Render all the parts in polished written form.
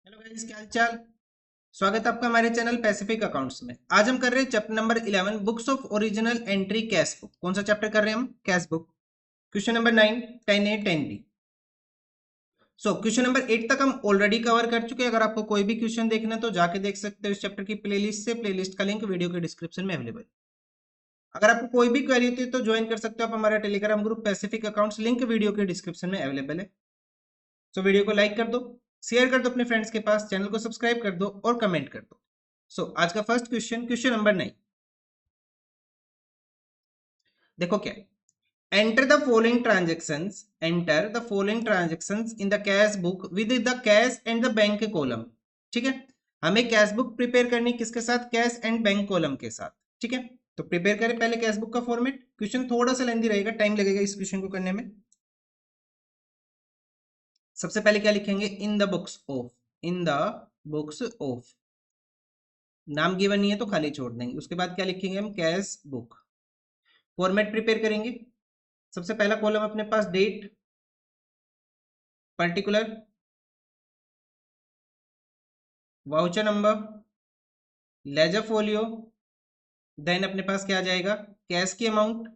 Hello guys, क्या हाल चाल। स्वागत है आपका हमारे चैनल पैसिफिक अकाउंट्स में। आज हम कर रहे हैं chapter number 11 books of original entry cash book. कौन सा चैप्टर कर रहे हैं हम? Cash book. Question number 9, 10A, 10B। Question number 8 तक हम ऑलरेडी कवर कर चुके हैं। अगर आपको कोई भी क्वेश्चन देखना है तो जाके देख सकते हो इस चैप्टर की प्लेलिस्ट से। प्लेलिस्ट का लिंक वीडियो के डिस्क्रिप्शन में अवेलेबल है। अगर आपको कोई भी क्वेरी होती है तो ज्वाइन कर सकते हो आप हमारा Telegram group Pacific accounts, link video के डिस्क्रिप्शन में अवेलेबल है। वीडियो को लाइक कर दो, शेयर कर दो अपने फ्रेंड्स के पास, चैनल को सब्सक्राइब कर दो और कमेंट कर दो। आज का फर्स्ट क्वेश्चन, क्वेश्चन नंबर 9। देखो क्या, enter the following transactions, enter the following transactions in the cash book with the cash and the bank column. ठीक है, हमें कैश बुक प्रिपेयर करनी किसके साथ? कैश एंड बैंक कॉलम के साथ। ठीक है, तो प्रिपेयर करें पहले कैश बुक का फॉर्मेट। क्वेश्चन थोड़ा सा लेंदी रहेगा, टाइम लगेगा इस क्वेश्चन को करने में। सबसे पहले क्या लिखेंगे? In the books of, in the books of. नाम गिवन नहीं है तो खाली छोड़ देंगे। उसके बाद क्या लिखेंगे हम? Cash book. फॉर्मेट प्रिपेयर करेंगे। सबसे पहला कॉलम अपने पास date, particular, voucher number, ledger folio, then अपने पास क्या आ जाएगा? कैश की अमाउंट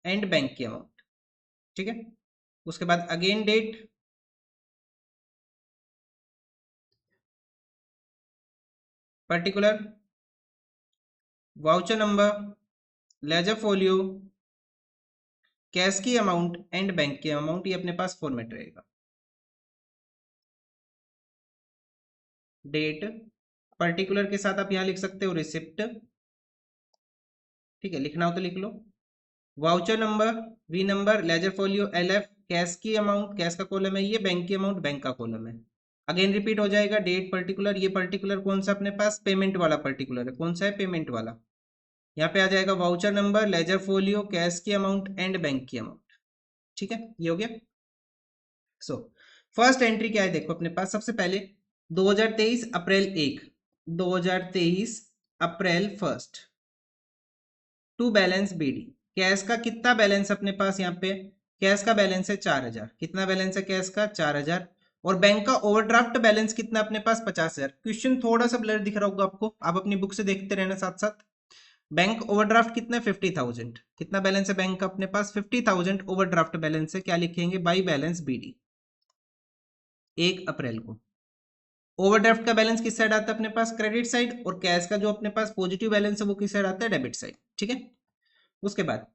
एंड बैंक की अमाउंट। ठीक है, उसके बाद again date, particular, voucher number, ledger folio, cash की अमाउंट एंड बैंक की अमाउंट। ये अपने पास फॉर्मेट रहेगा। डेट, पर्टिकुलर के साथ आप यहां लिख सकते हो रिसिप्ट। ठीक है, लिखना हो तो लिख लो। Voucher number, V number, ledger folio, LF, cash की अमाउंट, कैश का कॉलम है ये, बैंक की अमाउंट बैंक का कॉलम है। अगेन रिपीट हो जाएगा। डेट, पर्टिकुलर, ये पर्टिकुलर कौन सा अपने पास? पेमेंट वाला पर्टिकुलर है। कौन सा है? पेमेंट वाला। यहाँ पे आ जाएगा voucher number, ledger folio, cash की अमाउंट एंड बैंक की अमाउंट। ठीक है, ये हो गया। सो फर्स्ट एंट्री क्या है? देखो अपने पास सबसे पहले 2023 अप्रैल 1, 2023 अप्रैल 1 टू बैलेंस BD। कैश का कितना बैलेंस अपने पास? यहाँ पे कैश का बैलेंस है 4000। कितना बैलेंस है कैश का? 4000। और बैंक का ओवरड्राफ्ट बैलेंस कितना अपने पास? 50,000। क्वेश्चन थोड़ा सा ब्लर दिख रहा होगा आपको, आप अपनी बुक से देखते रहना साथ साथ। बैंक ओवरड्राफ्ट कितना है? 50,000। कितना बैलेंस है बैंक का अपने पास? 50,000 ओवरड्राफ्ट बैलेंस है। क्या लिखेंगे? बाई बैलेंस BD 1 अप्रैल को। ओवरड्राफ्ट का बैलेंस किस साइड आता है अपने पास? Credit side. और कैश का जो अपने पास पॉजिटिव बैलेंस है वो किस साइड आता है? Debit side. ठीक है, उसके बाद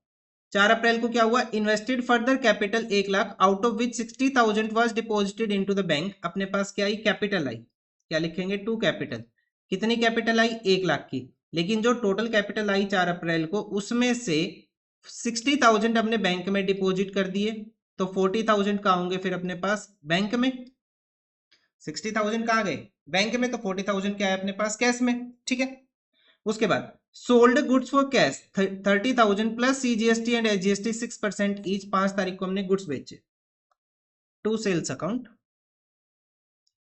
4 अप्रैल को क्या हुआ? Invested further capital 1,00,000 out of which 60,000 was deposited into the bank. अपने पास क्या आई? कैपिटल आई। क्या लिखेंगे? To capital. कितनी कैपिटल आई? 1,00,000 की। लेकिन जो टोटल कैपिटल आई 4 अप्रैल को, उसमें से 60,000 हमने बैंक में डिपॉजिट कर दिए, तो 40,000 कहाँ होंगे फिर अपने पास? बैंक में। 60,000 कहाँ गए? बैंक में। तो 40,000 क्या है अपने पास? कैश में। ठीक है, उसके बाद sold goods for cash 30,000 plus CGST and SGST 6% each. 5 तारीख को हमने गुड्स बेचे टू सेल्स अकाउंट।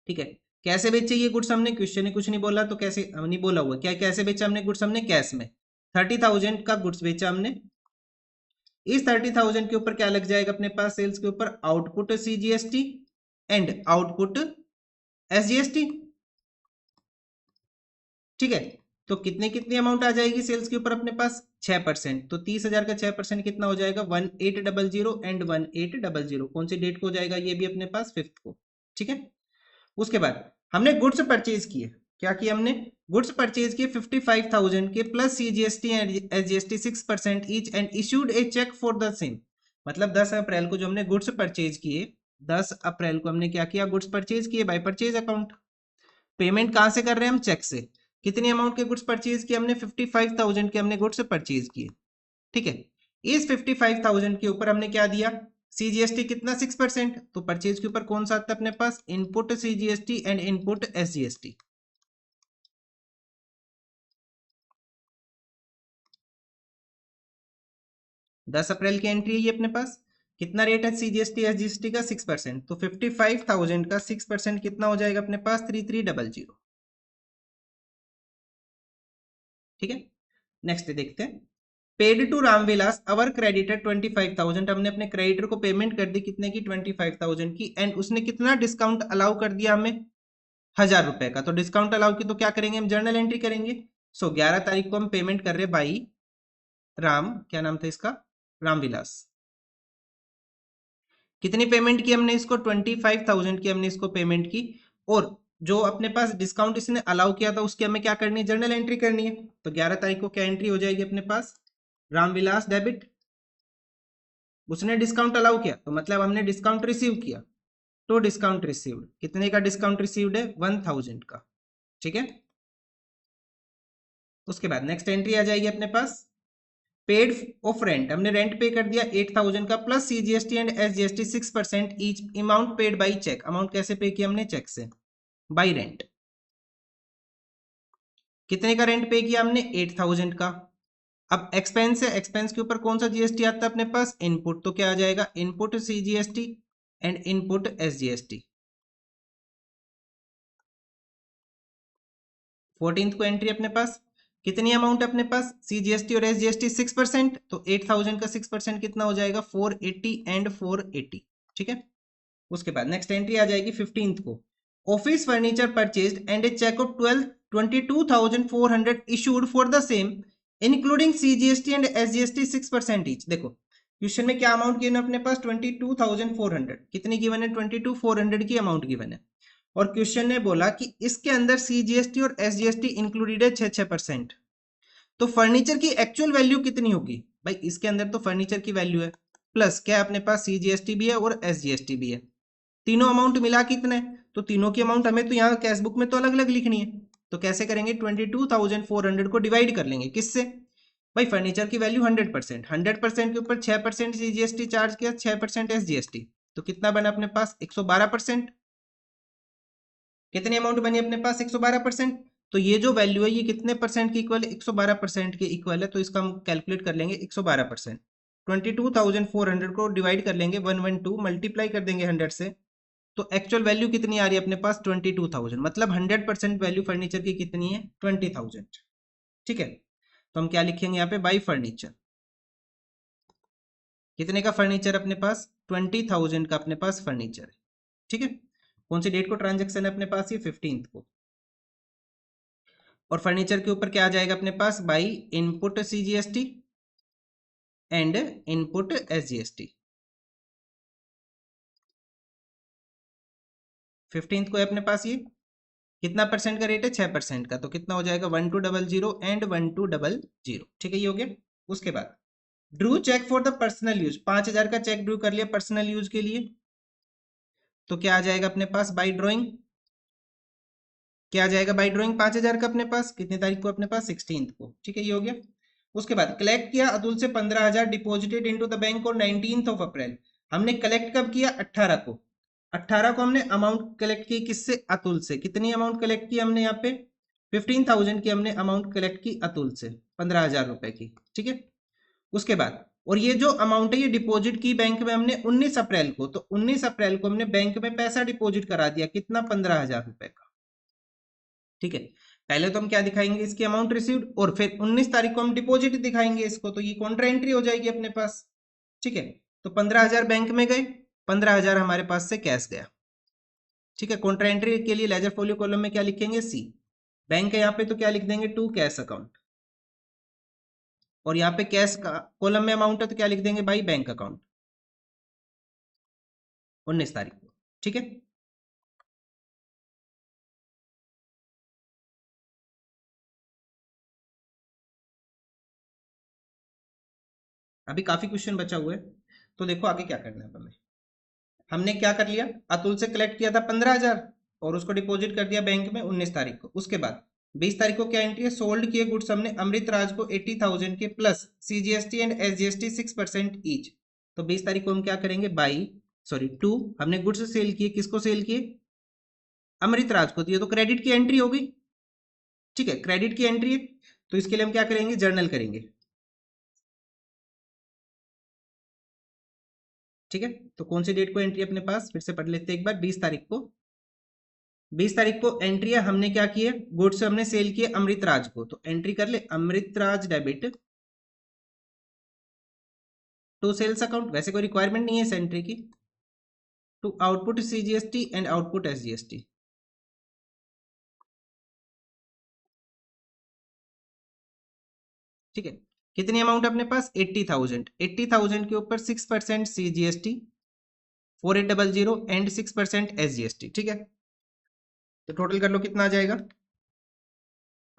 ठीक है, कैसे बेचे ये गुड्स हमने? क्वेश्चन ने कुछ नहीं बोला तो कैसे नहीं बोला हुआ क्या? कैसे बेचा हमने गुड्स? हमने कैश में 30,000 का गुड्स बेचा हमने। इस 30,000 के ऊपर क्या लग जाएगा अपने पास? सेल्स के ऊपर output CGST and output SGST। ठीक है, तो कितनी कितनी अमाउंट आ जाएगी सेल्स के ऊपर अपने पास? 6%। तो 30,000 का 6% कितना हो जाएगा? 1800 एंड 1800। कौन सी डेट को हो जाएगा ये भी अपने पास? 5th को। ठीक है, उसके बाद हमने गुड्स परचेज किए। क्या किया हमने? गुड्स परचेज किए 55,000 के plus CGST and SGST 6% each and issued a cheque for the same. मतलब 10 अप्रैल को जो हमने गुड्स परचेज किए, 10 अप्रैल को हमने क्या किया? गुड्स परचेज किए बाय परचेज अकाउंट। पेमेंट कहां से कर रहे हैं हम? चेक से। कितनी अमाउंट के गुड्स परचेज किए हमने? 55,000 के हमने गुड्स परचेज किए। ठीक है, इस 55,000 के ऊपर हमने क्या दिया? CGST कितना? 6%। तो परचेज के ऊपर कौन सा आता है अपने पास? Input CGST and input SGST। 10 April की एंट्री है ये अपने पास। कितना रेट है CGST SGST का? 6%। तो 55,000 का 6% कितना हो जाएगा अपने पास? 3300। ठीक है, नेक्स्ट देखते हैं। Paid to Ramvilas our creditor 25,000। हमने अपने क्रेडिटर को पेमेंट कर दी कितने की? 25,000 की। एंड उसने कितना डिस्काउंट अलाउ कर दिया हमें? 1000 रुपए का, तो डिस्काउंट अलाउ की तो क्या करेंगे हम, जर्नल एंट्री करेंगे। सो 11 तारीख को हम पेमेंट कर रहे हैं बाई राम, क्या नाम था इसका, रामविलास। कितनी पेमेंट की हमने इसको, 25,000 की हमने इसको पेमेंट की। और जो अपने पास डिस्काउंट इसने अलाउ किया था उसकी हमें क्या करनी है, जर्नल एंट्री करनी है। तो 11 तारीख को क्या एंट्री हो जाएगी अपने पास, रामविलास डेबिट, उसने डिस्काउंट अलाउ किया तो मतलब हमने डिस्काउंट रिसीव किया। तो डिस्काउंट रिसीव्ड, कितने का डिस्काउंट रिसीव्ड है, 1000 का। ठीक है, उसके बाद नेक्स्ट एंट्री आ जाएगी अपने पास, पेड ऑफ रेंट, हमने रेंट पे कर दिया 8000 का plus CGST and SGST 6% each, amount paid by cheque, amount कैसे पे किया हमने, चेक से, बाई रेंट। कितने का रेंट पे किया हमने, 8000 का। अब एक्सपेंस है, एक्सपेंस के ऊपर कौन सा जीएसटी आता है अपने पास, इनपुट, तो क्या आ जाएगा, input CGST and input SGST. 14th को एंट्री अपने पास, कितनी अमाउंट है अपने पास, सीजीएसटी और एसजीएसटी 6%, तो 8000 का 6% कितना हो जाएगा, 480 एंड 480। ठीक है, उसके बाद नेक्स्ट एंट्री आ जाएगी 15th को, office furniture purchased and a cheque of 22,400 issued for the same including CGST and SGST 6% each. देखो क्वेश्चन में क्या अमाउंट गिवन है अपने पास, 22,400, कितनी गिवन है, 22,400 की अमाउंट गिवन है। और क्वेश्चन ने बोला कि इसके अंदर सीजीएसटी और एसजीएसटी इंक्लूडेड है 6%। तो फर्नीचर की एक्चुअल वैल्यू कितनी होगी भाई, इसके अंदर तो फर्नीचर की वैल्यू है, प्लस क्या अपने पास सीजीएसटी भी है और एसजीएसटी भी है, तीनों अमाउंट मिला कितने, तो तीनों की अमाउंट हमें तो यहाँ कैश बुक में तो अलग अलग लिखनी है। तो कैसे करेंगे, 22,400 को डिवाइड कर लेंगे किससे, भाई फर्नीचर की वैल्यू 100%, 100% के ऊपर 6% सीजीएसटी चार्ज किया, 6% एसजीएसटी, तो कितना बना अपने पास, 112%। कितनी अमाउंट बनी अपने पास, 112%। तो ये जो वैल्यू है ये कितने परसेंट की इक्वल है, 112% के इक्वल है, तो इसका हम कैलकुलेट कर लेंगे 112%। 22,400 को डिवाइड कर लेंगे 112, मल्टीप्लाई कर देंगे 100 से, तो एक्चुअल वैल्यू कितनी आ रही है अपने पास, 22,000, मतलब 100% वैल्यू फर्नीचर की कितनी है, 20,000। ठीक है, तो हम क्या लिखेंगे यहाँ पे, बाई फर्नीचर, कितने का फर्नीचर अपने पास, 20,000 का अपने पास फर्नीचर है। ठीक है, कौन सी डेट को ट्रांजेक्शन है अपने पास, ये 15th को। और फर्नीचर के ऊपर क्या आ जाएगा अपने पास, by input CGST and input SGST. 15th को है अपने पास ये, कितना परसेंट का रेट है, 6% का, तो कितना हो जाएगा, 1200 एंड 1200। ठीक है, ये हो गया। उसके बाद drew cheque for the personal use, 5000 का चेक ड्रू कर लिया पर्सनल यूज के लिए, तो क्या आ जाएगा अपने पास, बाई ड्रॉइंग, क्या आ जाएगा बाई ड्रॉइंग, 5000 का अपने पास, कितनी तारीख को अपने पास, 16th को। ठीक है, ये हो गया। उसके बाद कलेक्ट किया अतुल से 15,000, deposited into the bank on 19th of April. हमने कलेक्ट कब किया, 18 को। 18 को हमने अमाउंट कलेक्ट की किससे, अतुल से, कितनी अमाउंट कलेक्ट की हमने यहाँ पे, 15,000 की हमने अमाउंट कलेक्ट की अतुल से, 15,000 रुपए की। ठीक है, उसके बाद और ये जो अमाउंट है ये डिपॉजिट की बैंक में हमने 19 अप्रैल को, तो 19 अप्रैल को हमने बैंक में पैसा डिपॉजिट करा दिया, कितना, 15,000 रुपए का। ठीक है, पहले तो हम क्या दिखाएंगे, इसकी अमाउंट रिसीव्ड, और फिर 19 तारीख को हम डिपॉजिट दिखाएंगे इसको, तो ये कॉन्ट्रा एंट्री हो जाएगी अपने पास। ठीक है, तो 15,000 बैंक में गए, 15,000 हमारे पास से कैश गया। ठीक है, कॉन्ट्रा एंट्री के लिए लेजर फोलियो कॉलम में क्या लिखेंगे, सी, बैंक है यहाँ पे तो क्या लिख देंगे, टू कैश अकाउंट, और यहाँ पे कैश का कॉलम में अमाउंट है तो क्या लिख देंगे, बाई बैंक अकाउंट, 19 तारीख को। ठीक है, अभी काफी क्वेश्चन बचा हुआ है, तो देखो आगे क्या करना है हमें। हमने क्या कर लिया, अतुल से कलेक्ट किया था 15,000 और उसको डिपॉजिट कर दिया बैंक में 19 तारीख को। उसके बाद 20 तारीख को क्या एंट्री है, सोल्ड किए गुड्स हमने अमृत राज को 80,000 के plus CGST and SGST 6% each. तो 20 तारीख को हम क्या करेंगे, बाई सॉरी टू, हमने गुड्स सेल किए, किसको सेल किए, अमृत राज को, दिए, तो क्रेडिट की एंट्री हो गई। ठीक है, क्रेडिट की एंट्री है, तो इसके लिए हम क्या करेंगे, जर्नल करेंगे। ठीक है, तो कौन सी डेट को एंट्री अपने पास, फिर से पढ़ लेते हैं एक बार, 20 तारीख को। 20 तारीख को एंट्री है, हमने क्या किए, गुड्स हमने सेल किए अमृत राज को, तो एंट्री कर ले, Amrit Raj debit to sales account, वैसे कोई रिक्वायरमेंट नहीं है इस एंट्री की, to output CGST and output SGST. ठीक है, कितनी अमाउंट अपने पास 80,000, 80,000 के ऊपर 6% CGST 4800 एंड 6% SGST। ठीक है, तो टोटल कर लो कितना आ जाएगा,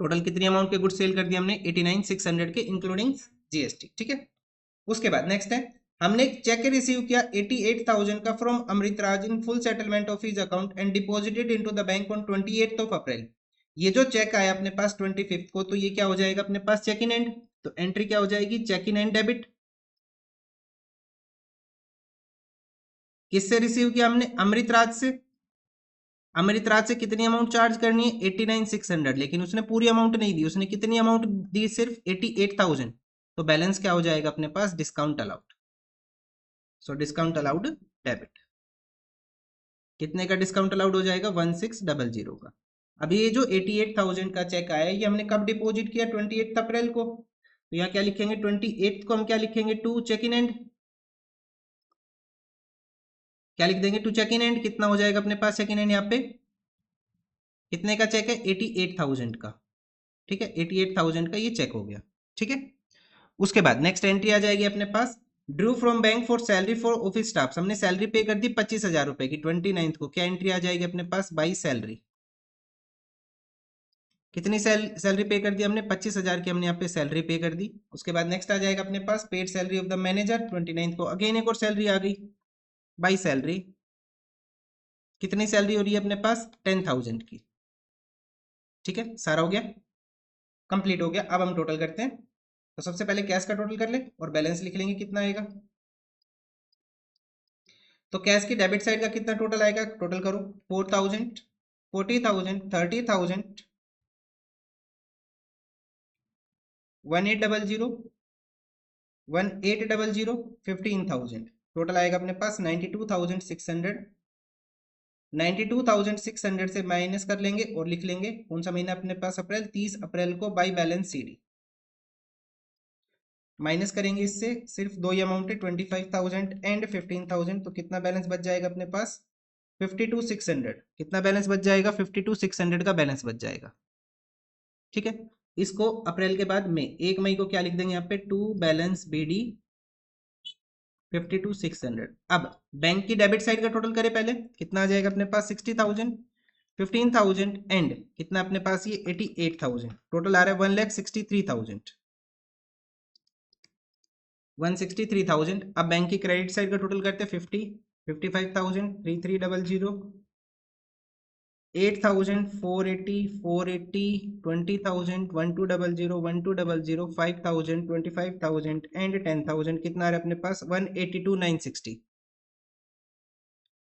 टोटल कितनी अमाउंट के गुड सेल कर दिया हमने 89,600 के इंक्लूडिंग GST। ठीक है, उसके बाद नेक्स्ट है, हमने एक चेक रिसीव किया 88,000 का from Amritraj in full settlement of his account and deposited into the bank on 28th of April. ये जो चेक आया अपने पास 25th को, तो ये क्या हो जाएगा अपने पास चेक इन एंड, तो एंट्री क्या हो जाएगी चेक इन एंड डेबिट। किससे रिसीव किया हमने, अमृतराज से। अमृतराज से कितनी अमाउंट चार्ज करनी है 89,600, लेकिन उसने पूरी अमाउंट नहीं दी, उसने कितनी अमाउंट दी सिर्फ 88,000, तो बैलेंस क्या हो जाएगा अपने पास discount allowed. So discount allowed debit, कितने का डिस्काउंट अलाउड हो जाएगा 1600 का। अभी ये जो 88,000 का चेक आया ये हमने कब डिपॉजिट किया 28 अप्रैल को, तो यहाँ क्या लिखेंगे 28 को हम क्या लिखेंगे टू चेक इन एंड, क्या लिख देंगे टू चेक इन एंड, कितना हो जाएगा अपने पास चेक इन एंड यहाँ पे, कितने का चेक है 88,000 का। ठीक है, 88,000 का ये चेक हो गया। ठीक है, उसके बाद नेक्स्ट एंट्री आ जाएगी अपने पास, drew from bank for salary for office staff, हमने सैलरी पे कर दी 25,000 रुपए की 29th को, क्या एंट्री आ जाएगी अपने पास बाई सैलरी, कितनी सैलरी पे कर दी हमने 25,000 की, हमने यहाँ पे सैलरी पे कर दी। उसके बाद नेक्स्ट आ जाएगा अपने पास paid salary of the manager 29th को, अगेन एक और सैलरी आ गई बाई सैलरी, कितनी सैलरी हो रही है अपने पास 10,000 की। ठीक है, सारा हो गया, कंप्लीट हो गया। अब हम टोटल करते हैं, तो सबसे पहले कैश का टोटल कर ले और बैलेंस लिख लेंगे कितना आएगा। तो कैश की डेबिट साइड का कितना टोटल आएगा, टोटल करो 4,000, 40,000, 30,000, 1800, 1800, 15,000, टोटल आएगा अपने पास 92,600। 92,600 से माइनस कर लेंगे और लिख लेंगे कौन सा महीना अपने पास अप्रैल, 30 अप्रैल को बाई बैलेंस CD। माइनस करेंगे इससे सिर्फ दो ही अमाउंट है 25,000 एंड 15,000, तो कितना बैलेंस बच जाएगा अपने पास 52,600, कितना बैलेंस बच जाएगा 52,600 का बैलेंस बच जाएगा। ठीक है, इसको अप्रैल के बाद मई, 1 मई को क्या लिख देंगे यहाँ पे टू बैलेंस BD 52,600। अब बैंक की डेबिट साइड का टोटल करें पहले, कितना आ जाएगा अपने पास 60,000, 15,000 एंड कितना अपने पास ये 88,000, टोटल आ रहा है 1,63,000, 163,000। अब बैंक की क्रेडिट साइड का टोटल करते हैं 55,000, 3300, 8,000, 480, 480, 20,000, 1200, 1200, 5,000, 25,000 एंड 10,000, कितना आ रहा है अपने पास 182,960।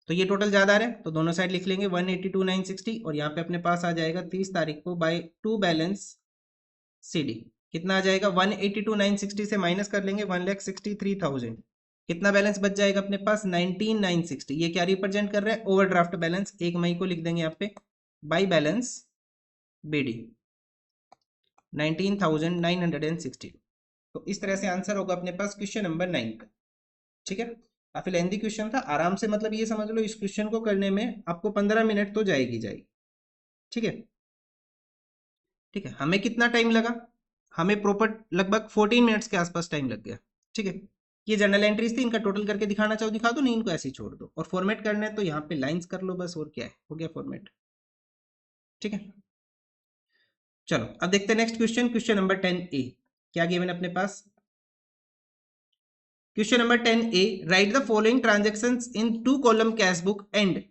तो ये टोटल ज्यादा आ रहा है तो दोनों साइड लिख लेंगे 182,960, और यहाँ पे अपने पास आ जाएगा 30 तारीख को बाय टू बैलेंस CD, कितना आ जाएगा 182,960 से माइनस कर लेंगे 1,63,000, कितना बैलेंस बच जाएगा अपने पास 19,960। ये क्या रिप्रेजेंट कर रहा है ओवरड्राफ्ट बैलेंस, 1 मई को लिख देंगे यहाँ पे बाई बैलेंस BD 19,960। तो इस तरह से आंसर होगा अपने पास क्वेश्चन नंबर 9 का। ठीक है, काफी लेंथी क्वेश्चन था, आराम से मतलब ये समझ लो इस क्वेश्चन को करने में आपको 15 मिनट तो जाएगी। ठीक है, ठीक है, हमें कितना टाइम लगा, हमें प्रॉपर लगभग 14 मिनट्स के आसपास टाइम लग गया। ठीक है, ये जनरल एंट्रीज थी, इनका टोटल करके दिखाना चाहो दिखा दो, नहीं इनको ऐसे ही छोड़ दो, और फॉर्मेट करना है तो यहाँ पे लाइंस कर लो बस, और क्या है, हो गया फॉर्मेट। ठीक है, चलो अब देखते हैं next question, question number 10A क्या गिवन अपने पास। Question number 10A, write the following transactions in 2 column cash book and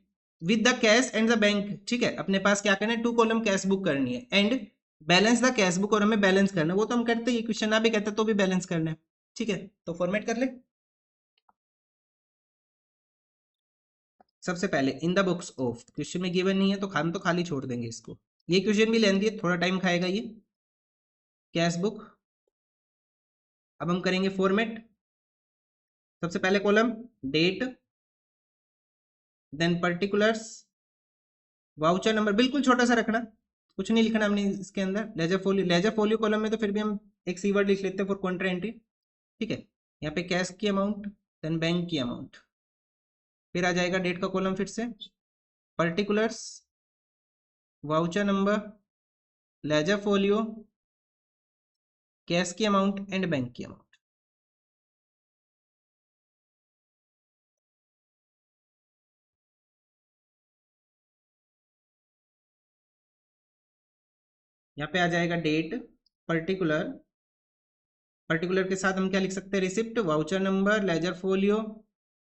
with the cash and the bank. ठीक है, अपने पास क्या करना है 2 कॉलम कैश बुक करनी है and balance the cash book, और हमें बैलेंस करना है, वो तो हम करते हैं, ये क्वेश्चन ना भी कहते तो भी बैलेंस करना है। ठीक है, तो फॉर्मेट कर ले। सबसे पहले in the books of, question में गिवन नहीं है तो हम तो खाली छोड़ देंगे इसको, ये क्वेश्चन भी लेंदी है, थोड़ा टाइम खाएगा ये। कैश बुक, अब हम करेंगे फॉर्मेट, सबसे पहले column date, then particulars, voucher number, बिल्कुल छोटा सा रखना, कुछ नहीं लिखना हमने इसके अंदर। लेजर फोलियो कॉलम में तो फिर भी हम एक सी वर्ड लिख लेते हैं फॉर कॉन्ट्रा एंट्री। ठीक है, यहाँ पे कैश की अमाउंट, देन बैंक की अमाउंट, फिर आ जाएगा डेट का कॉलम, फिर से particulars, voucher number, ledger folio, cash की अमाउंट एंड बैंक की अमाउंट। यहाँ पे आ जाएगा डेट, पर्टिकुलर, पर्टिकुलर के साथ हम क्या लिख सकते हैं, receipt, voucher number, ledger folio,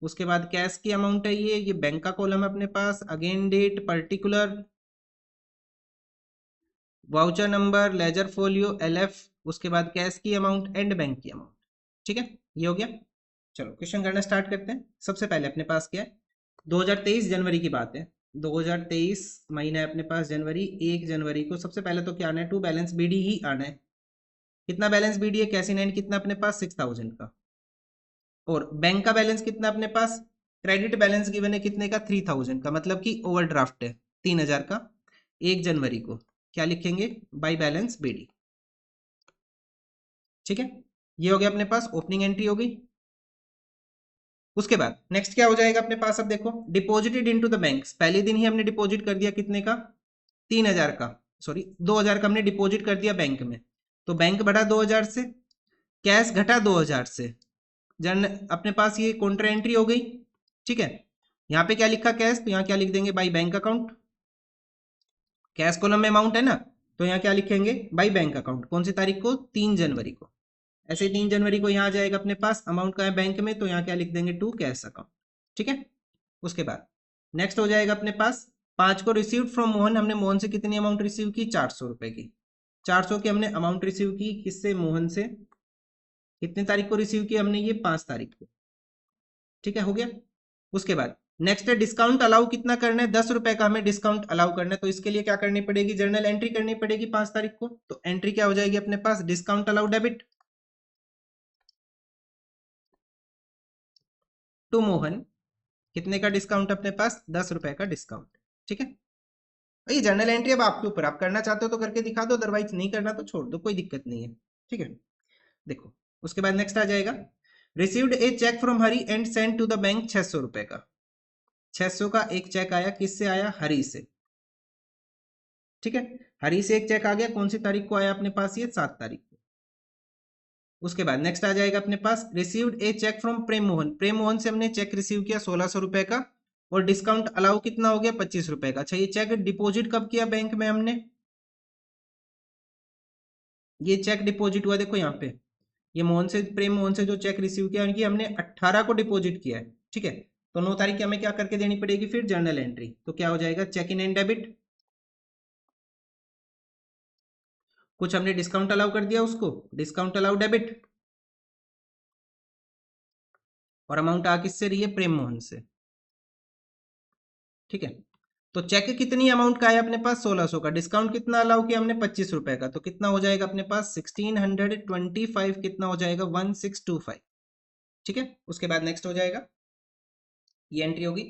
उसके बाद कैश की अमाउंट है ये बैंक का कॉलम है अपने पास, again date, particular, voucher number, ledger folio, LF, उसके बाद कैश की अमाउंट एंड बैंक की अमाउंट। ठीक है, ये हो गया। चलो क्वेश्चन करना स्टार्ट करते हैं। सबसे पहले अपने पास क्या है, 2023 जनवरी की बात है, 2023 महीना है अपने पास जनवरी, 1 जनवरी को सबसे पहले तो क्या आना है, टू बैलेंस बीडी ही आना है। कितना बैलेंस बीडी है, कैसीनाइन कितना अपने पास 6000 का, और बैंक का बैलेंस कितना अपने पास, क्रेडिट बैलेंस गिवन है कितने का, 3000 का, मतलब कि ओवरड्राफ्ट है 3000 का। 1 जनवरी को क्या लिखेंगे, बाई बैलेंस बीडी। ठीक है, ये हो गया अपने पास, ओपनिंग एंट्री हो गई। उसके बाद नेक्स्ट क्या हो जाएगा अपने पास, अब देखो, डिपॉजिटेड इनटू द बैंक, पहले दिन ही हमने डिपॉजिट कर दिया कितने का, 3000 का, सॉरी 2000 का हमने डिपॉजिट कर दिया बैंक में, तो बैंक बढ़ा 2000 से, कैश घटा 2000 से, जन अपने पास ये कॉन्ट्रा एंट्री हो गई। ठीक है, यहाँ पे क्या लिखा कैश, तो यहाँ क्या लिख देंगे, by bank account, cash column में अमाउंट है ना, तो यहाँ क्या लिखेंगे, बाई बैंक अकाउंट, कौन सी तारीख को, 3 जनवरी को। ऐसे ही 3 जनवरी को यहाँ आ जाएगा अपने पास, अमाउंट का है बैंक में, तो यहाँ क्या लिख देंगे, टू कैश अकाउंट। ठीक है, उसके बाद नेक्स्ट हो जाएगा अपने पास, 5 को रिसीव फ्रॉम मोहन, हमने मोहन से कितनी अमाउंट रिसीव की, 400 रुपए की, 400 की हमने अमाउंट रिसीव की, किससे, मोहन से, कितनी तारीख को रिसीव की हमने, ये 5 तारीख को। ठीक है, हो गया। उसके बाद नेक्स्ट है डिस्काउंट अलाउ कितना करना है, 10 रुपए का हमें डिस्काउंट अलाउ करना है, तो इसके लिए क्या करनी पड़ेगी, जर्नल एंट्री करनी पड़ेगी 5 तारीख को, तो एंट्री क्या हो जाएगी अपने पास, discount allow debit to Mohan, कितने का डिस्काउंट अपने पास, 10 रुपए का डिस्काउंट। ठीक है, ये जर्नल एंट्री अब आपके ऊपर, आप करना चाहते हो तो करके दिखा दो, अदरवाइज नहीं करना तो छोड़ दो, कोई दिक्कत नहीं है। ठीक है, देखो उसके बाद नेक्स्ट आ जाएगा, received a cheque from Hari and send to the bank 600 रुपए का, 600 का एक चेक आया, किससे आया, हरी से। ठीक है, हरी से एक चेक आ गया, कौन सी तारीख को आया अपने पास, ये 7 तारीख को। उसके बाद नेक्स्ट आ जाएगा अपने पास, रिसीव्ड ए चेक फ्रॉम प्रेम मोहन, प्रेम मोहन से हमने चेक रिसीव किया 1600 रुपए का, और डिस्काउंट अलाउ कितना हो गया, 25 रुपए का। अच्छा, ये चेक डिपॉजिट कब किया बैंक में हमने, ये चेक डिपॉजिट हुआ देखो यहाँ पे, ये मोहन से, प्रेम मोहन से जो चेक रिसीव किया उनकी हमने 18 को डिपॉजिट किया है। ठीक है, तो 9 तारीख की हमें क्या करके देनी पड़ेगी फिर, जर्नल एंट्री, तो क्या हो जाएगा, चेक इन एंड डेबिट, कुछ हमने डिस्काउंट अलाउ कर दिया उसको, डिस्काउंट अलाउ डेबिट, और अमाउंट आ किससे रही है, प्रेम मोहन से। ठीक है, तो चेक कितनी अमाउंट का है अपने पास, 1600 का, डिस्काउंट कितना अलाउ किया हमने, 25 रुपए का, तो कितना हो जाएगा अपने पास, 1625, कितना हो जाएगा, 1625। ठीक है, उसके बाद नेक्स्ट हो जाएगा, ये एंट्री होगी,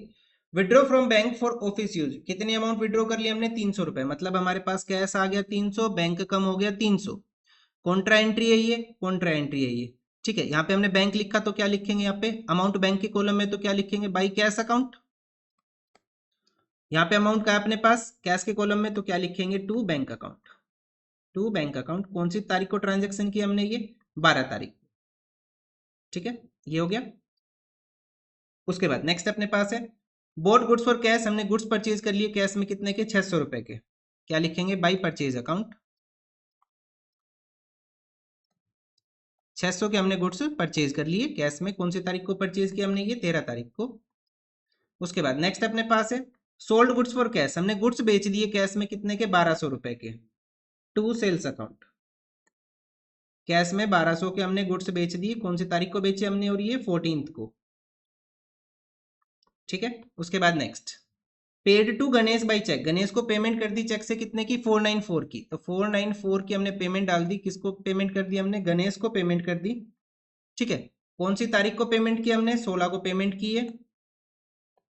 withdraw from bank for office use, कितनी अमाउंट विड्रॉ कर लिया हमने, 300 रुपए, मतलब हमारे पास कैश आ गया 300, बैंक कम हो गया 300, कॉन्ट्रा एंट्री है ये, कॉन्ट्रा एंट्री है ये। ठीक है, यहाँ पे हमने बैंक लिखा तो क्या लिखेंगे, यहाँ पे अमाउंट बैंक के कॉलम में, तो क्या लिखेंगे, बाई कैश अकाउंट, यहाँ पे अमाउंट का है अपने पास कैश के कॉलम में, तो क्या लिखेंगे, to bank account, to bank account, कौन सी तारीख को ट्रांजेक्शन किया हमने, ये 12 तारीख। ठीक है, ये हो गया। उसके बाद नेक्स्ट अपने पास है, बोट गुड्स फॉर कैश, हमने गुड्स परचेज कर लिए कैश में, कितने के, 600 रुपए के, क्या लिखेंगे, बाई परचेज अकाउंट, 600 के हमने गुड्स परचेज कर लिए कैश में, कौन सी तारीख को परचेज किया हमने, ये 13 तारीख को। उसके बाद नेक्स्ट अपने पास है, सोल्ड गुड्स फॉर कैश, हमने गुड्स बेच दिए कैश में, कितने के, 1200 रुपए के, टू सेल्स अकाउंट, कैश में 1200 के हमने गुड्स बेच दिए, कौन सी तारीख को बेचे हमने, और ये 14th को। ठीक है, उसके बाद next, paid to Ganesh by cheque, Ganesh को पेमेंट कर दी चेक से, कितने की, 494 की, तो 494 की हमने पेमेंट डाल दी, किसको पेमेंट कर दी हमने, गणेश को पेमेंट कर दी। ठीक है, कौन सी तारीख को पेमेंट की हमने, 16 को पेमेंट की है।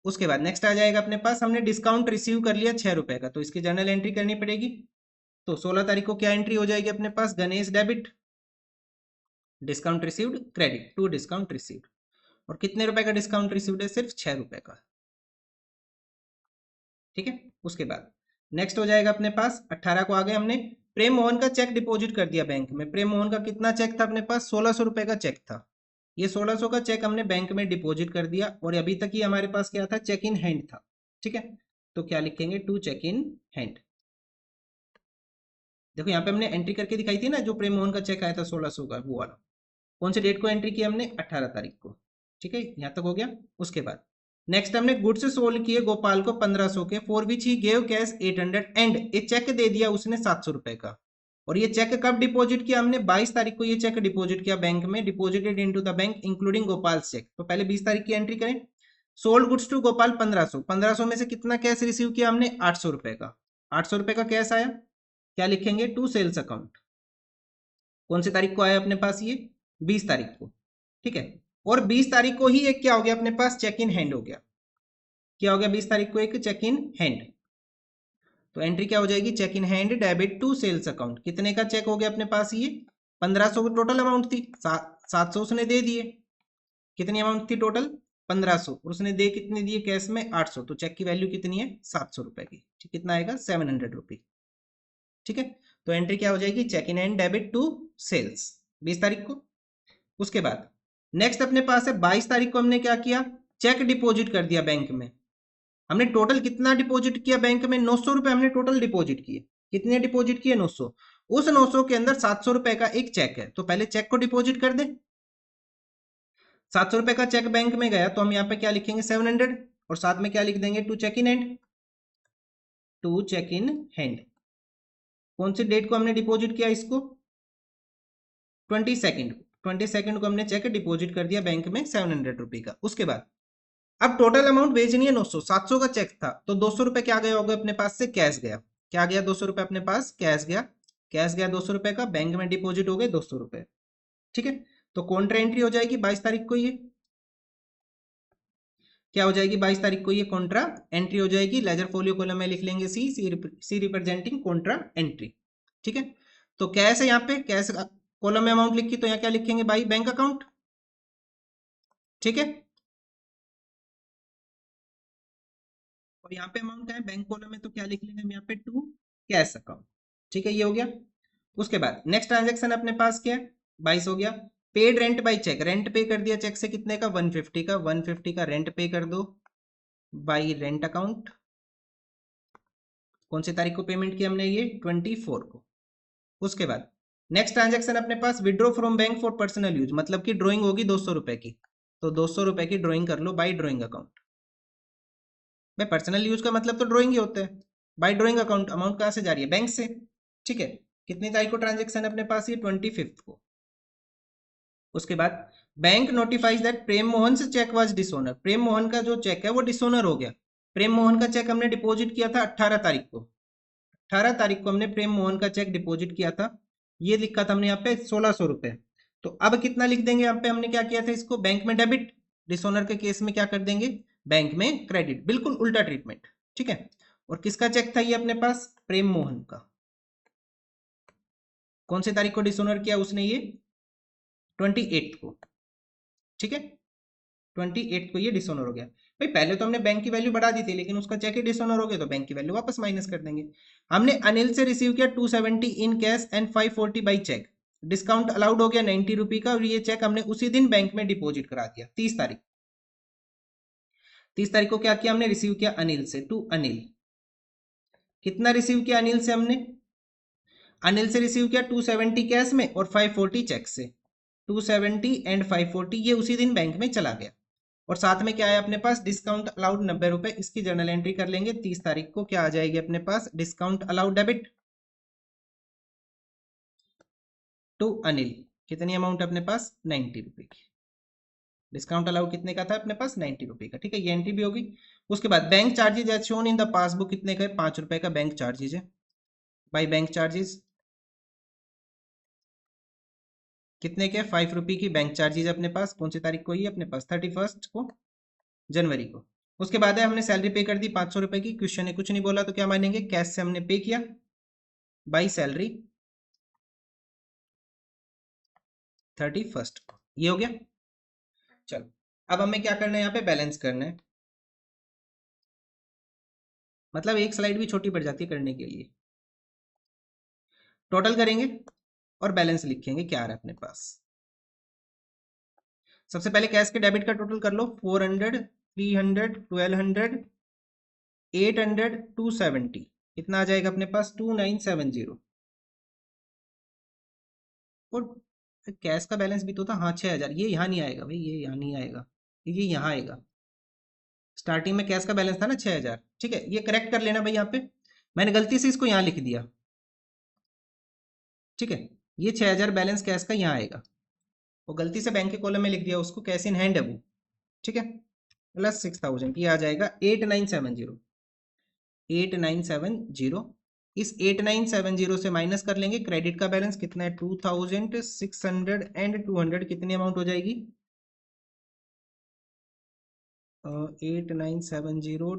उसके बाद नेक्स्ट आ जाएगा अपने पास, हमने डिस्काउंट रिसीव कर लिया 6 रुपए का, तो इसकी जर्नल एंट्री करनी पड़ेगी, तो 16 तारीख को क्या एंट्री हो जाएगी अपने पास, Ganesh debit, discount received credit to discount received, और कितने रुपए का डिस्काउंट रिसीव्ड है, सिर्फ 6 रुपए का। ठीक है, उसके बाद नेक्स्ट हो जाएगा अपने पास, 18 को आ गए हमने, प्रेम मोहन का चेक डिपॉजिट कर दिया बैंक में। प्रेम मोहन का कितना चेक था अपने पास? 1600 रुपए का चेक था। ये 1600 का चेक हमने बैंक में डिपॉजिट कर दिया और अभी तक ये हमारे पास क्या था? चेक इन हैंड था। ठीक है, तो क्या लिखेंगे? To cheque in hand. देखो यहाँ पे हमने एंट्री करके दिखाई थी ना, जो प्रेम मोहन का चेक आया था 1600 का, वो वाला। कौन से डेट को एंट्री किया हमने? 18 तारीख को। ठीक है, यहाँ तक हो गया। उसके बाद नेक्स्ट हमने गुड्स सोल्ड किए गोपाल को 1500 के, for which he gave cash 800 and ये चेक दे दिया उसने 700 रुपए का। और ये चेक कब डिपॉजिट किया हमने? 22 तारीख को ये चेक डिपॉजिट किया बैंक में, deposited into the bank including Gopal cheque. तो पहले 20 तारीख की एंट्री करें। सोल्ड गुड्स टू गोपाल 1500, 1500 में से कितना कैश रिसीव किया हमने? 800 रुपए का। 800 रुपए का कैश आया, क्या लिखेंगे? To sales account. कौन सी तारीख को आया अपने पास ये? 20 तारीख को। ठीक है, और 20 तारीख को ही एक क्या हो गया अपने पास? चेक इन हैंड हो गया। क्या हो गया? 20 तारीख को एक चेक इन हैंड। तो एंट्री क्या हो जाएगी? Cheque in hand debit to sales account. कितने का चेक हो गया अपने पास ये? 1500 की टोटल अमाउंट थी, 700 उसने दे दिए। कितनी अमाउंट थी टोटल? 1500, और उसने दे कितने दिए कैश में? 800। तो चेक की वैल्यू कितनी है? 700 रुपए की। ठीक, कितना आएगा? 700 रुपी। ठीक है, तो एंट्री क्या हो जाएगी? Cheque in hand debit to sales 20 तारीख को। उसके बाद नेक्स्ट अपने पास है 22 तारीख को हमने क्या किया? चेक डिपॉजिट कर दिया बैंक में। हमने टोटल कितना डिपॉजिट किया बैंक में? 900 रुपए हमने टोटल डिपॉजिट किए। कितने डिपॉजिट किए? 900। उस 900 के अंदर 700 रुपए का एक चेक है, तो पहले चेक को डिपॉजिट कर दे। 700 रुपए का चेक बैंक में गया, तो हम यहाँ पे क्या लिखेंगे? 700, और साथ में क्या लिख देंगे? To cheque in hand. To cheque in hand. कौन सी डेट को हमने डिपॉजिट किया इसको? 22 को। 22 को हमने चेक डिपॉजिट कर दिया बैंक में 700 रुपए का। उसके बाद अब टोटल अमाउंट भेजनी है 900, 700 का चेक था, तो 200 रुपए क्या गया होगा अपने पास से? कैश गया। क्या गया? 200 रुपए अपने पास कैश गया। कैश गया 200 रुपए का, बैंक में डिपॉजिट हो गए 200 रुपए। ठीक है, तो कॉन्ट्रा एंट्री हो जाएगी 22 तारीख को। ये क्या हो जाएगी? 22 तारीख को ये कॉन्ट्रा एंट्री हो जाएगी। लेजर फोलियो कॉलम में लिख लेंगे सी, सी रिप्रेजेंटिंग कॉन्ट्रा एंट्री। ठीक है, तो कैश है यहाँ पे, कैश कॉलम में अमाउंट लिखी, तो यहाँ क्या लिखेंगे भाई? Bank account. ठीक है, और यहाँ पे अमाउंट है बैंक कॉलम में, तो क्या लिख लेंगे हम यहाँ पे? To cash account. ठीक है, ये हो गया। उसके बाद नेक्स्ट ट्रांजेक्शन अपने पास क्या है? 22 हो गया। Paid rent by cheque, rent pay कर दिया चेक से, कितने का? 150 का। 150 का रेंट पे कर दो बाई रेंट अकाउंट। कौन सी तारीख को पेमेंट किया हमने? ये 24 को। उसके बाद नेक्स्ट ट्रांजेक्शन अपने पास withdraw from bank for personal use, मतलब कि ड्रॉइंग होगी 200 रुपए की, तो 200 रुपए की ड्रॉइंग कर लो बाई ड्रॉइंग अकाउंट। भाई पर्सनल यूज का मतलब तो ड्रॉइंग ही होता है। बाई ड्रॉइंग अकाउंट, अमाउंट कहाँ से जा रही है? बैंक से। ठीक है, कितनी तारीख को ट्रांजेक्शन अपने पास? ये 25 को। उसके बाद बैंक नोटिफाइज दैट प्रेम मोहन से चेक वाज डिसोनर, प्रेम मोहन का जो चेक है वो डिसोनर हो गया। प्रेम मोहन का चेक हमने डिपॉजिट किया था 18 तारीख को। 18 तारीख को हमने प्रेम मोहन का चेक डिपॉजिट किया था। ये लिखा था हमने यहाँ पे 1600 रुपए। तो अब कितना लिख देंगे? यहाँ पे हमने क्या किया था? इसको बैंक में डेबिट, डिसोनर के केस में क्या कर देंगे? बैंक में क्रेडिट। बिल्कुल उल्टा ट्रीटमेंट। ठीक है, और किसका चेक था ये अपने पास? प्रेम मोहन का। कौन सी तारीख को डिसोनर किया उसने? ये 28 को। ठीक है, 28 को ये डिसोनर हो गया। भाई पहले तो हमने बैंक की वैल्यू बढ़ा दी थी, लेकिन उसका चेक ही डिसोनर हो गया, तो बैंक की वैल्यू वापस माइनस कर देंगे। हमने अनिल से रिसीव किया 270 in cash and 540 by cheque. Discount allowed हो गया 90 रुपी का, और ये चेक हमने उसी दिन बैंक में डिपॉजिट करा दिया 30 तारीख। 30 तारीख को क्या किया हमने? रिसीव किया अनिल से, टू अनिल। कितना रिसीव किया अनिल से हमने? अनिल से रिसीव किया 270 कैश में और 540 चेक से। 270 एंड 540 ये उसी दिन बैंक में चला गया। और साथ में क्या है अपने पास? डिस्काउंट अलाउड 90 रुपए। इसकी जर्नल एंट्री कर लेंगे। 30 तारीख को क्या आ जाएगी अपने पास? Discount allowed debit to Anil. कितनी अमाउंट अपने पास? 90 रुपए की। डिस्काउंट अलाउड कितने का था अपने पास? 90 रुपए का। ठीक है, ये एंट्री भी होगी। उसके बाद bank charges as shown in the passbook कितने का है? 5 रुपए का बैंक चार्जेज है। बाई बैंक चार्जेस कितने के? 5 रुपए की बैंक चार्जेज अपने पास। कौन सी तारीख को? ही अपने पास 31 को, जनवरी को। उसके बाद है हमने सैलरी पे कर दी 500 रुपए की। क्वेश्चन ने कुछ नहीं बोला, तो क्या मानेंगे? कैश से हमने पे किया बाई सैलरी 31 को। ये हो गया। चलो, अब हमें क्या करना है? यहाँ पे बैलेंस करना है। मतलब एक स्लाइड भी छोटी पड़ जाती है करने के लिए। टोटल करेंगे और बैलेंस लिखेंगे क्या आ रहा है अपने पास। सबसे पहले कैश के डेबिट का टोटल कर लो, 400, 300, 1200, 800, 270, कितना आ जाएगा अपने पास 2970। और कैश का बैलेंस भी तो था, हाँ 6000, ये यहाँ नहीं आएगा भाई, ये यहाँ नहीं आएगा, ये यहाँ आएगा। स्टार्टिंग में कैश का बैलेंस था ना 6000, ठीक है, ये करेक्ट कर लेना भाई। यहाँ पे मैंने गलती से इसको यहाँ लिख दिया, ठीक है, ये 6000 बैलेंस कैश का यहाँ आएगा, वो गलती से बैंक के कॉलम में लिख दिया, उसको कैश इन हैंड है वो, ठीक है, प्लस 6000, ये आ जाएगा 8970, 8970। इस 8970 से माइनस कर लेंगे क्रेडिट का बैलेंस कितना है 2600 एंड 200, कितनी अमाउंट हो जाएगी 8970,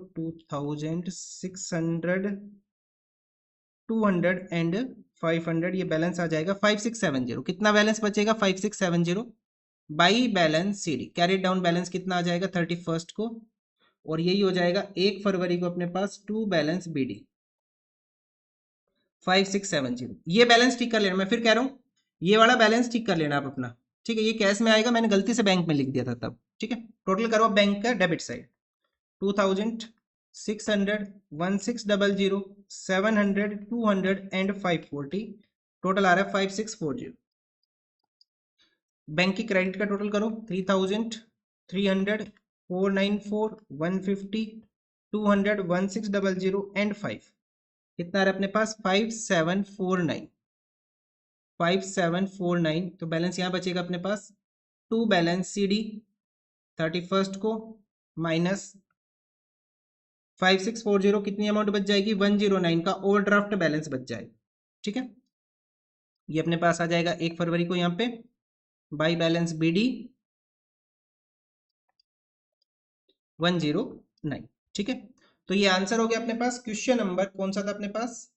2600, 200 एंड 500, ये बैलेंस आ जाएगा 5670। कितना बैलेंस बचेगा 5670 by balance C D, carry down balance कितना आ जाएगा 31 को, और यही हो जाएगा 1 फरवरी को अपने पास टू बैलेंस बी डी 5670। ये बैलेंस ठीक कर लेना, मैं फिर कह रहा हूँ ये वाला बैलेंस ठीक कर लेना आप अपना, ठीक है, ये कैश में आएगा, मैंने गलती से बैंक में लिख दिया था तब, ठीक है। टोटल करो बैंक का डेबिट साइड, 2600, 1600, 700, 200 एंड 540, टोटल आ रहा है 5640। बैंक की क्रेडिट का टोटल करो, 3000, 300, 494, 150, 200, 1600 एंड 5, कितना आ रहा है अपने पास 5749, 5749। तो बैलेंस यहाँ बचेगा अपने पास टू बैलेंस सी डी 31 को माइनस 5640, कितनी अमाउंट बच जाएगी 109 का ओवरड्राफ्ट बैलेंस बच जाएगा, ठीक है। ये अपने पास आ जाएगा 1 फरवरी को यहाँ पे बाई बैलेंस बी डी 109, ठीक है। तो ये आंसर हो गया अपने पास। क्वेश्चन नंबर कौन सा था अपने पास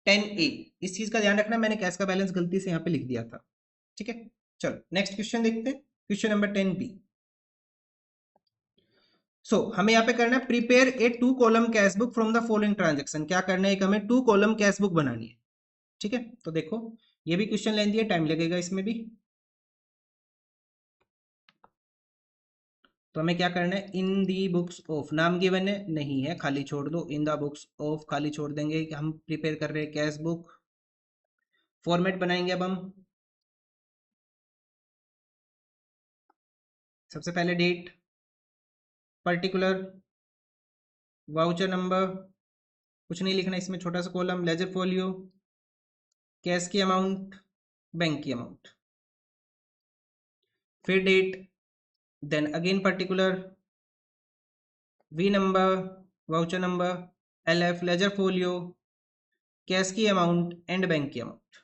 10A। इस चीज का ध्यान रखना, मैंने कैश का बैलेंस गलती से यहाँ पे लिख दिया था, ठीक है। चलो नेक्स्ट क्वेश्चन देखते हैं, क्वेश्चन नंबर 10B। हमें यहाँ पे करना है prepare a 2 column cash book from the following transaction. क्या करना है, एक हमें 2 कॉलम कैश बुक बनानी है, ठीक है। तो देखो ये भी क्वेश्चन लेंदी है, टाइम लगेगा इसमें भी। तो हमें क्या करना है, इन दी बुक्स ऑफ, नाम गिवन है नहीं है, खाली छोड़ दो, इन द बुक्स ऑफ खाली छोड़ देंगे कि हम प्रिपेयर कर रहे हैं कैश बुक। फॉर्मेट बनाएंगे अब हम, सबसे पहले डेट, पर्टिकुलर, वाउचर नंबर, कुछ नहीं लिखना इसमें, छोटा सा कॉलम, लेजर फोलियो, कैश की अमाउंट, बैंक की अमाउंट, फिर date, then again particular, V number, voucher number, LF ledger folio, cash की अमाउंट एंड बैंक की अमाउंट।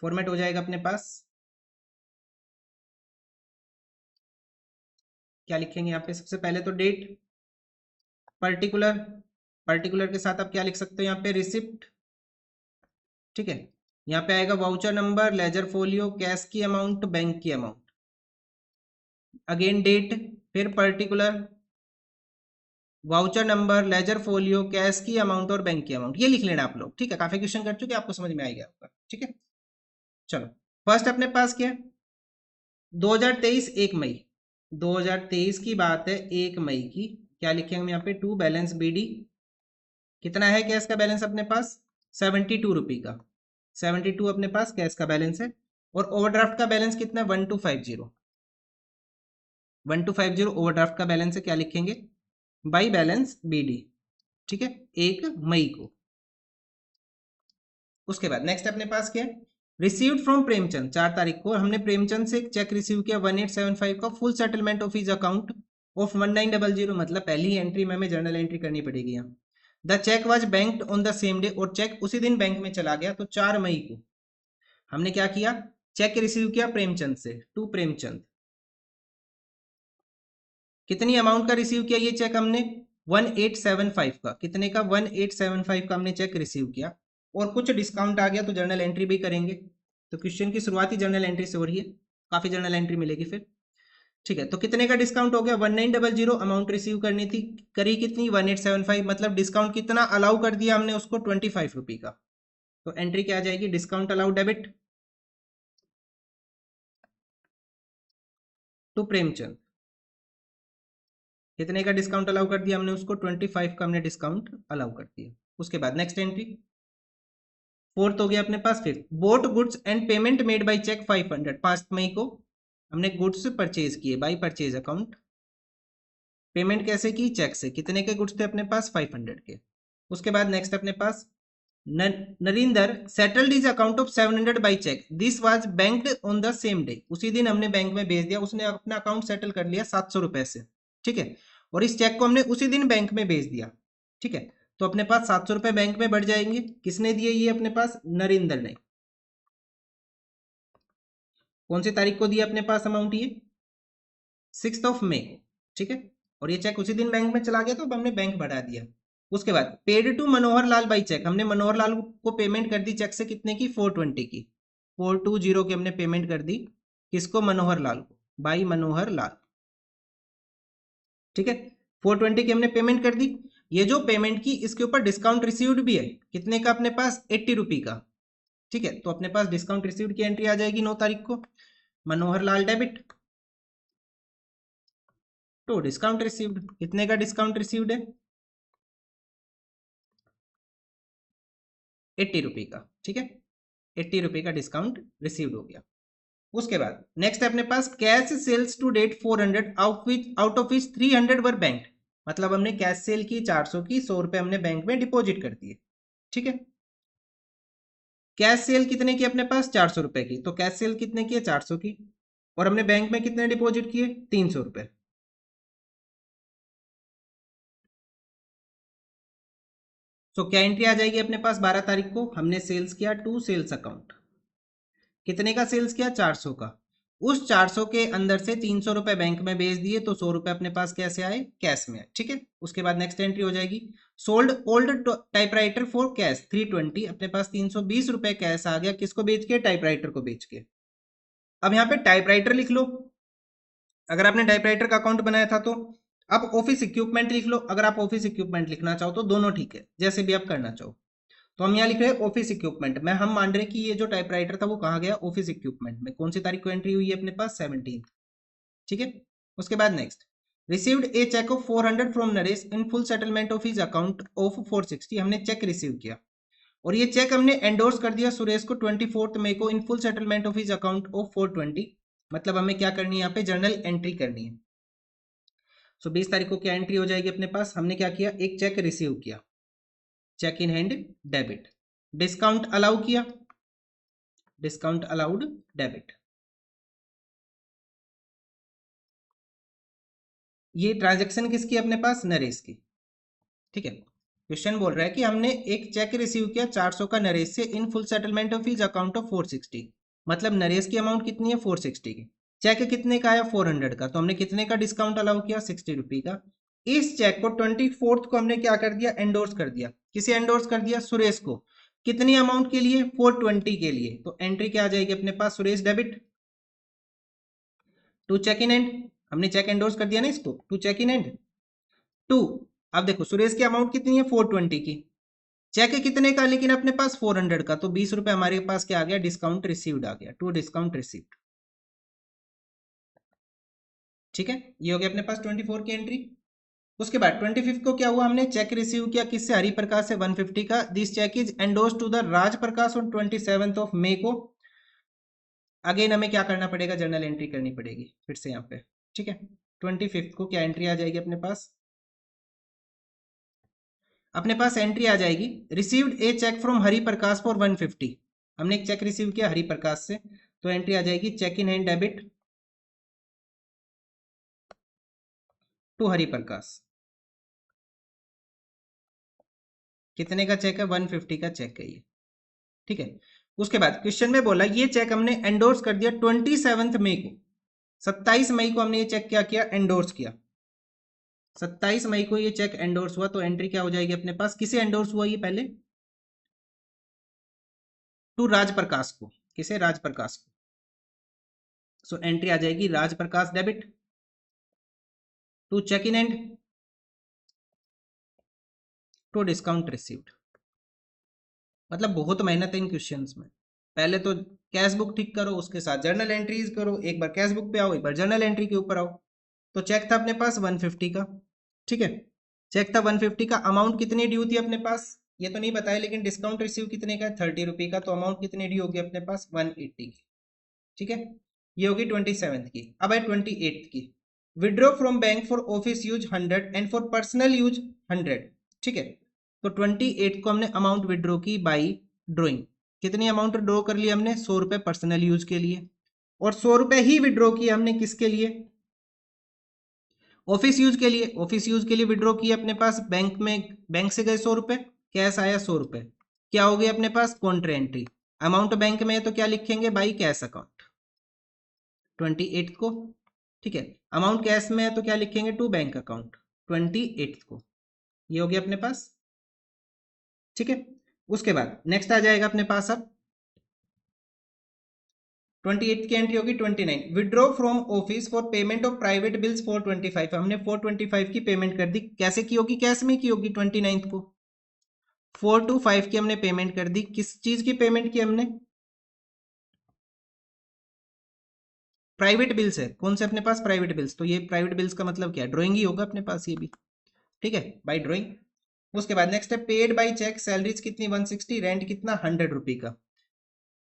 फॉर्मेट हो जाएगा अपने पास, क्या लिखेंगे यहाँ पे, सबसे पहले तो डेट, पर्टिकुलर, पर्टिकुलर के साथ आप क्या लिख सकते हो यहाँ पे रिसिप्ट, ठीक है। यहाँ पे आएगा voucher number, ledger folio, cash की अमाउंट, बैंक की अमाउंट, अगेन डेट, फिर particular, voucher number, ledger folio, cash की अमाउंट और बैंक की अमाउंट, ये लिख लेना आप लोग, ठीक है। काफी क्वेश्चन कर चुके, आपको समझ में आ गया आपका, ठीक है। चलो फर्स्ट अपने पास क्या है 2023 1 मई, 2023 की बात है 1 मई की, क्या लिखेंगे हम यहाँ पे टू बैलेंस बीडी, कितना है कैश का बैलेंस अपने पास 72 रुपये का, 72 अपने पास कैश का बैलेंस है, और ओवरड्राफ्ट का बैलेंस कितना है 1250, 1250 ओवरड्राफ्ट का बैलेंस है, क्या लिखेंगे बाई बैलेंस बीडी, ठीक है, 1 मई को। उसके बाद नेक्स्ट अपने पास क्या है रिसीव्ड फ्रॉम प्रेमचंद, 4 तारीख को हमने प्रेमचंद से चेक रिसीव किया 1875 का full settlement of his account of 1900, मतलब पहली ही एंट्री में हमें जर्नल एंट्री करनी पड़ेगी यहाँ। The cheque was banked on the same day, और चेक उसी दिन बैंक में चला गया, तो 4 मई को हमने क्या किया चेक रिसीव किया प्रेमचंद से टू प्रेमचंद। कितनी अमाउंट का रिसीव किया ये चेक हमने 1875 का, कितने का 1875 का हमने चेक रिसीव किया, और कुछ डिस्काउंट आ गया तो जर्नल एंट्री भी करेंगे। तो क्वेश्चन की शुरुआत ही जर्नल एंट्री से हो रही है, काफी जर्नल एंट्री मिलेगी फिर। ठीक है, तो कितने का डिस्काउंट हो गया? 1900 अमाउंट रिसीव करनी थी, करी कितनी? 1875, मतलब डिस्काउंट कितना अलाउ कर दिया हमने उसको? 25 रुपी का। तो एंट्री क्या आ जाएगी? Discount allow debit to Premchand. कितने का डिस्काउंट अलाउ कर दिया हमने उसको? 25 का हमने डिस्काउंट अलाउ कर दिया। उसके बाद नेक्स्ट एंट्री, फोर्थ हो गया अपने पास। Fifth, bought goods and payment made by cheque 500, 5 मई को हमने गुड्स परचेज किए बाई परचेज अकाउंट। पेमेंट कैसे की? चेक से। कितने के गुड्स थे अपने पास? 500 के। उसके बाद नेक्स्ट अपने पास, Narinder settled is account of 700 by cheque, this was banked on the same day. उसी दिन हमने बैंक में भेज दिया, उसने अपना अकाउंट सेटल कर लिया 700 रुपए से। ठीक है, और इस चेक को हमने उसी दिन बैंक में भेज दिया। ठीक है, तो अपने पास 700 रुपए बैंक में बढ़ जाएंगे। किसने दिए? ये अपने पास नरिंदर ने। कौन सी तारीख को दिया अपने पास अमाउंट? ये 6 मई। ठीक है, और ये चेक उसी दिन बैंक में चला गया, तो अब हमने बैंक बढ़ा दिया। उसके बाद paid to Manohar Lal by cheque, हमने मनोहर लाल को पेमेंट कर दी चेक से। कितने की? 420 की। 420 की हमने पेमेंट कर दी। किसको? मनोहर लाल को, बाई मनोहर लाल। ठीक है, 420 की हमने पेमेंट कर दी। ये जो पेमेंट की, इसके ऊपर डिस्काउंट रिसीव्ड भी है। कितने का अपने पास? 80 रुपी का। ठीक है, तो अपने पास डिस्काउंट रिसीव्ड की एंट्री आ जाएगी 9 तारीख को। Manohar Lal debit to discount received. कितने का डिस्काउंट रिसीव्ड है? 80 रुपी का। ठीक है, 80 रुपी का डिस्काउंट रिसीव्ड हो गया। उसके बाद नेक्स्ट है अपने पास cash sales to date 400, out of which 300 were bank. मतलब हमने कैश सेल की 400 की, 100 रुपए हमने बैंक में डिपॉजिट कर दिए। ठीक है, कैश सेल कितने की अपने पास? 400 रुपए की। तो कैश सेल कितने की है? 400 की। और हमने बैंक में कितने डिपॉजिट किए? 300 रुपए। तो क्या एंट्री आ जाएगी अपने पास? 12 तारीख को हमने सेल्स किया टू सेल्स अकाउंट। कितने का सेल्स किया? 400 का। उस 400 के अंदर से 300 रुपए बैंक में भेज दिए, तो 100 रुपए अपने पास कैसे आए? कैश में आए। ठीक है, उसके बाद नेक्स्ट एंट्री हो जाएगी, sold old typewriter for cash 320, अपने पास 320 रुपए कैश आ गया। किसको बेच के? टाइपराइटर को बेच के। अब यहाँ पे टाइपराइटर लिख लो अगर आपने टाइपराइटर का अकाउंट बनाया था तो। अब ऑफिस इक्विपमेंट लिख लो अगर आप ऑफिस इक्विपमेंट लिखना चाहो तो, दोनों ठीक है, जैसे भी आप करना चाहो। तो हम यहाँ लिख रहे हैं ऑफिस इक्विपमेंट में। हम मान रहे हैं कि ये जो टाइपराइटर था वो कहाँ गया? ऑफिस इक्विपमेंट में। कौन सी तारीख को एंट्री हुई है अपने पास? 17। ठीक है, उसके बाद next, received a cheque of 400 from Naresh in full settlement of his account of 460, हमने चेक रिसीव किया और ये चेक हमने एंडोर्स कर दिया सुरेश को 24 मई को इन full settlement of his account of 420। मतलब हमें क्या करनी है यहाँ पे? जर्नल एंट्री करनी है। सो 20 तारीख को क्या एंट्री हो जाएगी अपने पास? हमने क्या किया? एक चेक रिसीव किया, cheque in hand debit. Discount allow किया, डिस्काउंट अलाउड डेबिट। ये ट्रांजैक्शन किसकी अपने पास? नरेश की। ठीक है, क्वेश्चन बोल रहा है कि हमने एक चेक रिसीव किया 400 का नरेश से इन full settlement of his account of 460। मतलब नरेश की अमाउंट कितनी है? 460 की। चेक कितने का आया? 400 का। तो हमने कितने का डिस्काउंट अलाउ किया? 60 रुपी का। इस चेक को 24 को हमने क्या कर दिया? एंडोर्स कर दिया। किसे एंडोर्स कर दिया? सुरेश को। कितनी अमाउंट के लिए? 420 के लिए। तो एंट्री क्या आ जाएगी अपने पास? Suresh debit to cheque in hand, हमने चेक एंडोर्स कर दिया ना इसको, to cheque in hand to. अब देखो सुरेश की अमाउंट कितनी है? 420 की। चेक कितने का लेकिन अपने पास? 400 का। तो 20 रुपए हमारे पास क्या आ गया? डिस्काउंट रिसीव्ड आ गया, टू डिस्काउंट रिसीव्ड। ठीक है, ये हो गया अपने पास 24 की एंट्री। उसके बाद 25 को क्या हुआ? हमने चेक रिसीव किया किससे? हरिप्रकाश से 150 का। This cheque is endorse to the Raj Prakash on 27 May को। अगेन हमें क्या करना पड़ेगा? जर्नल एंट्री करनी पड़ेगी फिर से यहाँ पे। ठीक है, 25 को क्या एंट्री आ जाएगी अपने पास? अपने पास एंट्री आ जाएगी, received a cheque from Hari Prakash for 150। हमने एक चेक रिसीव किया हरि प्रकाश से, तो एंट्री आ जाएगी cheque in hand debit to Hari Prakash. कितने का चेक है? 150 का चेक है ये। ठीक है, उसके बाद क्वेश्चन में बोला ये चेक हमने एंडोर्स कर दिया 27 मई को। 27 मई को हमने ये चेक क्या किया? एंडोर्स किया। 27 मई को ये चेक एंडोर्स हुआ, तो एंट्री क्या हो जाएगी अपने पास? किसे एंडोर्स हुआ ये? पहले टू राज प्रकाश को। किसे? राज प्रकाश को। सो एंट्री आ जाएगी Raj Prakash debit to cheque in hand to discount received. मतलब बहुत मेहनत है इन क्वेश्चंस में। पहले तो कैश बुक ठीक करो, उसके साथ जर्नल एंट्रीज करो, एक बार कैश बुक पे आओ, एक बार जर्नल एंट्री के ऊपर आओ। तो चेक था अपने पास 150 का, ठीक है, चेक था 150 का। अमाउंट कितनी ड्यू थी अपने पास ये तो नहीं बताया, लेकिन डिस्काउंट रिसीव कितने का है, 30 रुपये का। तो अमाउंट कितनी ड्यू होगी अपने पास, 180 की, ठीक है। ये होगी 27th की। अब है 28th की। Withdraw from bank for office use 100 and for personal use 100, ठीक है। तो 28 को हमने अमाउंट विड्रॉ की बाई ड्रॉइंग। कितनी अमाउंट ड्रॉ कर ली हमने, 100 रुपए पर्सनल यूज के लिए, और 100 रुपए ही विड्रॉ किए हमने किसके लिए, ऑफिस यूज के लिए। ऑफिस यूज के लिए विड्रॉ किए अपने पास, बैंक में, बैंक से गए 100 रुपए, कैश आया 100 रुपए, क्या हो गया अपने पास, कॉन्ट्रा एंट्री। अमाउंट बैंक में है तो क्या लिखेंगे, बाई कैश अकाउंट 28 को, ठीक है। अमाउंट कैश में है तो क्या लिखेंगे, टू बैंक अकाउंट 28 को। ये हो गया अपने पास, ठीक है। उसके बाद नेक्स्ट आ जाएगा अपने पास अब 28 की एंट्री होगी 29, withdraw from office for payment of private bills 425। हमने 425 की पेमेंट कर दी, कैसे की होगी, कैश में की होगी 29 को। 425 की हमने पेमेंट कर दी, किस चीज की पेमेंट की हमने, प्राइवेट बिल्स है, कौन से अपने पास, प्राइवेट बिल्स। तो ये प्राइवेट बिल्स का मतलब क्या है, ड्राइंग ही होगा अपने पास ये भी, ठीक है, बाई ड्राइंग। उसके बाद नेक्स्ट है पेड बाई चेक, सैलरीज कितनी 160, रेंट कितना 100 रुपये का।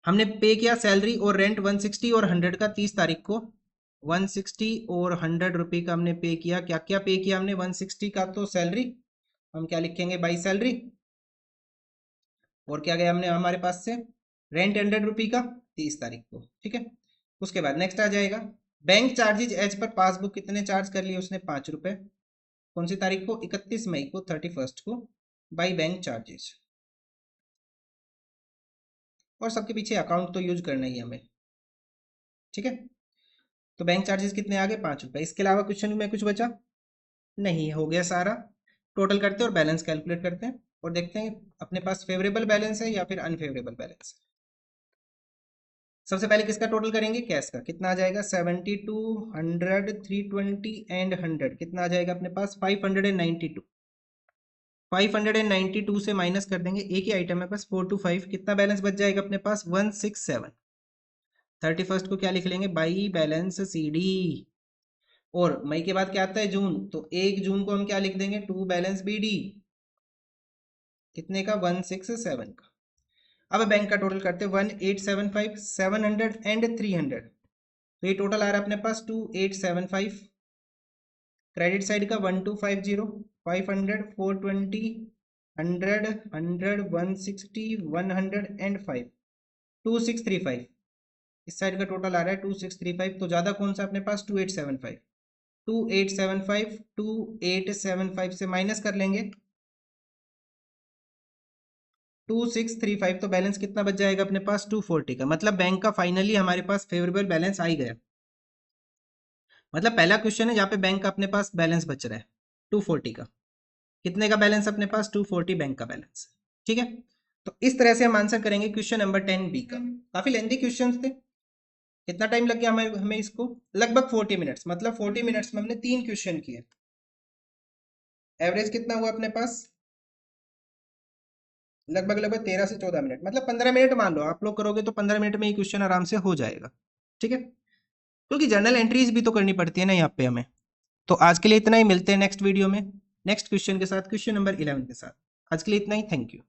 हमने पे किया सैलरी और रेंट 160 और 100 का 30 तारीख को, 160 और 100 रुपये का हमने पे किया। क्या क्या पे किया हमने, 160 का तो सैलरी, हम क्या लिखेंगे, बाई सैलरी, और क्या गया हमने हमारे पास से, रेंट 100 रुपये का 30 तारीख को, ठीक है। उसके बाद नेक्स्ट आ जाएगा bank charges as per passbook, कितने चार्ज कर लिए उसने, 5 रुपए, कौन सी तारीख को, 31 मई को, 31 को, बाई बैंक चार्जेज। और सबके पीछे अकाउंट तो यूज करना ही हमें, ठीक है। तो बैंक चार्जेस कितने आ गए, 5 रुपए। इसके अलावा क्वेश्चन में कुछ बचा नहीं, हो गया सारा। टोटल करते हैं और बैलेंस कैलकुलेट करते हैं और देखते हैं अपने पास फेवरेबल बैलेंस है या फिर अनफेवरेबल बैलेंस। सबसे पहले किसका टोटल करेंगे, कैश का। कितना आ जाएगा, 72, 100, 320 एंड 100, कितना आ जाएगा अपने पास, 592। 592 से माइनस कर देंगे, एक ही आइटम है बस, 425, कितना बैलेंस बच जाएगा अपने पास, 167। 31 को क्या लिख लेंगे, बाई बैलेंस सी डी। और मई के बाद क्या आता है, जून, तो 1 जून को हम क्या लिख देंगे, टू बैलेंस बी डी, कितने का, 167 का। अब बैंक का टोटल करते हैं, 1875, 700 एंड 300। तो ये टोटल आ रहा है अपने पास 2875। क्रेडिट साइड का 1250, 500, 420, 100, 100, 160, 100 एंड 5, 2635। इस साइड का टोटल आ रहा है 2635। तो ज्यादा कौन सा अपने पास, 2875। 2875 2875 से माइनस कर लेंगे 2635, तो बैलेंस कितना बच जाएगा अपने पास, 240 का। मतलब बैंक का फाइनली हमारे पास फेवरेबल बैलेंस आ ही गया। मतलब पहला क्वेश्चन है जहाँ पे बैंक का अपने पास बैलेंस बच रहा है 240 का। कितने का बैलेंस अपने पास, 240 बैंक का बैलेंस, ठीक है। तो इस तरह से हम आंसर करेंगे क्वेश्चन नंबर 10 बी का। काफी लेंथी क्वेश्चन थे। कितना टाइम लग गया हमें हमें इसको, लगभग 40 मिनट्स। मतलब 40 मिनट्स में हमने 3 क्वेश्चन किए। एवरेज कितना हुआ अपने पास, लगभग लगभग 13 से 14 मिनट। मतलब 15 मिनट मान लो आप लोग करोगे तो 15 मिनट में ये क्वेश्चन आराम से हो जाएगा, ठीक है। क्योंकि जर्नल एंट्रीज भी तो करनी पड़ती है ना यहाँ पे हमें। तो आज के लिए इतना ही, मिलते हैं नेक्स्ट वीडियो में नेक्स्ट क्वेश्चन के साथ, क्वेश्चन नंबर 11 के साथ। आज के लिए इतना ही, थैंक यू।